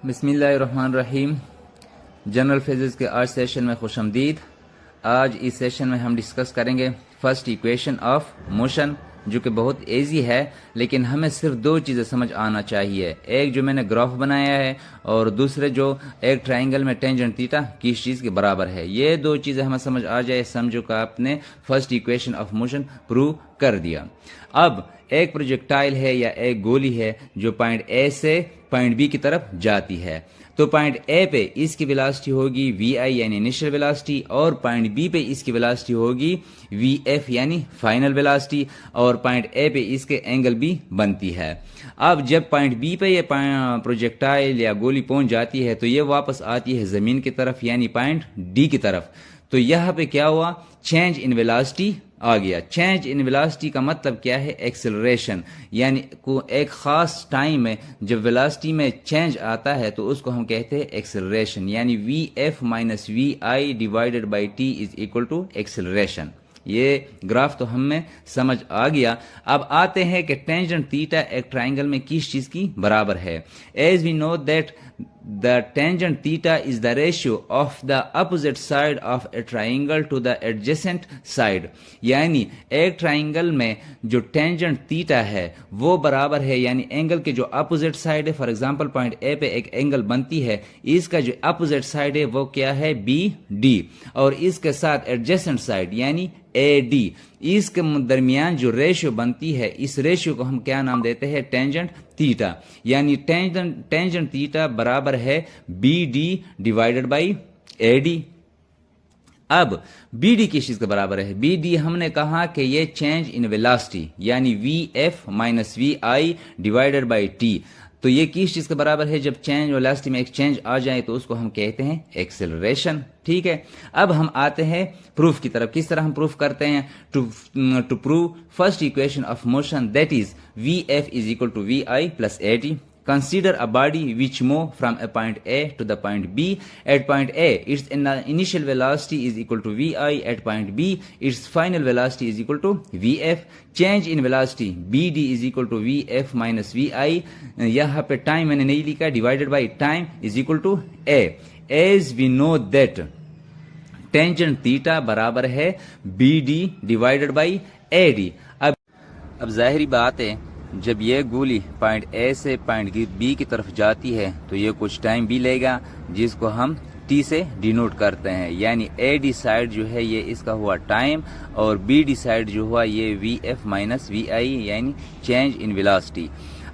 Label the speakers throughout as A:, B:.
A: बिस्मिल्लाहिर्रहमानिर्रहीम। General physics के आज सेशन में खुश आमदीद। आज इस सेशन में हम डिस्कस करेंगे फर्स्ट इक्वेशन ऑफ मोशन, जो कि बहुत ईजी है, लेकिन हमें सिर्फ दो चीज़ें समझ आना चाहिए। एक जो मैंने ग्राफ बनाया है और दूसरे जो एक ट्राइंगल में टेंजेंट थीटा किस चीज़ के बराबर है। ये दो चीज़ें हमें समझ आ जाए, समझो कि आपने first equation of motion prove कर दिया। अब एक प्रोजेक्टाइल है या एक गोली है जो पॉइंट ए से पॉइंट बी की तरफ जाती है, तो पॉइंट ए पे इसकी वेलोसिटी होगी वी आई यानी इनिशियल वेलोसिटी, और पॉइंट बी पे इसकी वेलोसिटी होगी वी एफ यानी फाइनल वेलोसिटी, और पॉइंट ए पे इसके एंगल भी बनती है। अब जब पॉइंट बी पे ये प्रोजेक्टाइल या गोली पहुंच जाती है तो ये वापस आती है जमीन की तरफ यानी पॉइंट डी की तरफ। तो यहाँ पे क्या हुआ, चेंज इन वेलोसिटी आ गया। चेंज इन वेलोसिटी का मतलब क्या है, एक्सेलरेशन, यानी एक खास टाइम में जब वेलोसिटी में चेंज आता है तो उसको हम कहते हैं एक्सेलरेशन, यानी V F minus V I divided by T is equal to acceleration. ये ग्राफ तो हमें समझ आ गया। अब आते हैं कि टेंजेंट थीटा एक ट्राइंगल में किस चीज की बराबर है। As we know that the tangent theta is the ratio of the opposite side of a triangle to the adjacent side, यानी एक ट्राइंगल में जो टेंजेंट थीटा है वो बराबर है, यानी एंगल के जो अपोजिट साइड है, फॉर एग्जांपल पॉइंट ए पे एक एंगल बनती है, इसका जो अपोजिट साइड है वो क्या है, बी डी, और इसके साथ एडजेसेंट साइड यानी ए डी, इसके दरमियान जो रेशियो बनती है, इस रेशियो को हम क्या नाम देते हैं, टेंजेंट थीटा, यानी टेंजेंट थीटा बराबर है B D divided by A D. अब बी डी किस चीज के बराबर है, बी डी हमने कहा कि ये चेंज इन वेलोसिटी यानी V F minus V I divided by T. तो ये किस चीज के बराबर है, जब चेंज वेलोसिटी में एक चेंज आ जाए तो उसको हम कहते हैं एक्सेलरेशन। ठीक है, अब हम आते हैं प्रूफ की तरफ। किस तरह हम प्रूफ करते हैं, to prove first equation of motion, that is V F is equal to V I plus A T. Consider a body which move from a point A to the point B. At point A, its initial velocity is equal to Vi. At point B, its final velocity is equal to Vf. Change in velocity Bd is equal to Vf minus Vi. यहाँ पे time मैंने नहीं लिखा, divided by time is equal to A. As we know that tangent theta बराबर है Bd divided by AD. अब जाहिरी बात है, जब ये गोली पॉइंट ए से पॉइंट बी की तरफ जाती है तो ये कुछ टाइम भी लेगा, जिसको हम टी से डिनोट करते हैं, यानी ए डी साइड जो है ये इसका हुआ टाइम, और बी डी साइड जो हुआ ये वी एफ माइनस वी आई यानी चेंज इन वेलोसिटी।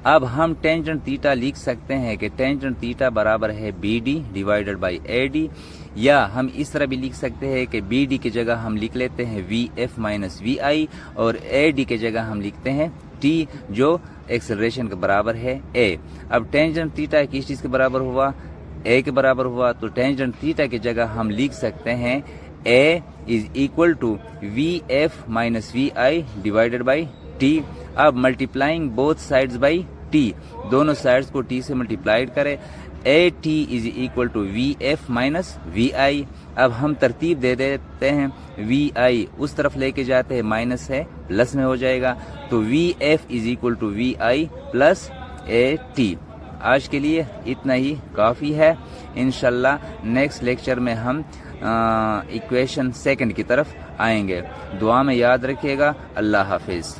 A: अब हम टेंजेंट थीटा लिख सकते हैं कि टेंजेंट थीटा बराबर है B D divided by A D, या हम इस तरह भी लिख सकते हैं कि बी डी की जगह हम लिख लेते हैं वी एफ माइनस वी आई, और ए डी की जगह हम लिखते हैं टी, जो एक्सेलरेशन के बराबर है ए। अब टेंजेंट थीटा किस चीज के बराबर हुआ, ए के बराबर हुआ, तो टेंजेंट थीटा की जगह हम लिख सकते हैं A is equal to V F minus V I divided by T. अब multiplying both sides by T, दोनों साइड्स को टी से मल्टीप्लाइड करें, A T is equal to V F minus V I. अब हम तरतीब दे देते हैं, वी आई उस तरफ लेके जाते हैं, माइनस है प्लस में हो जाएगा, तो V F is equal to V I plus A T. आज के लिए इतना ही काफ़ी है। इंशाल्लाह नेक्स्ट लेक्चर में हम इक्वेशन सेकंड की तरफ आएंगे। दुआ में याद रखिएगा। अल्लाह हाफिज़।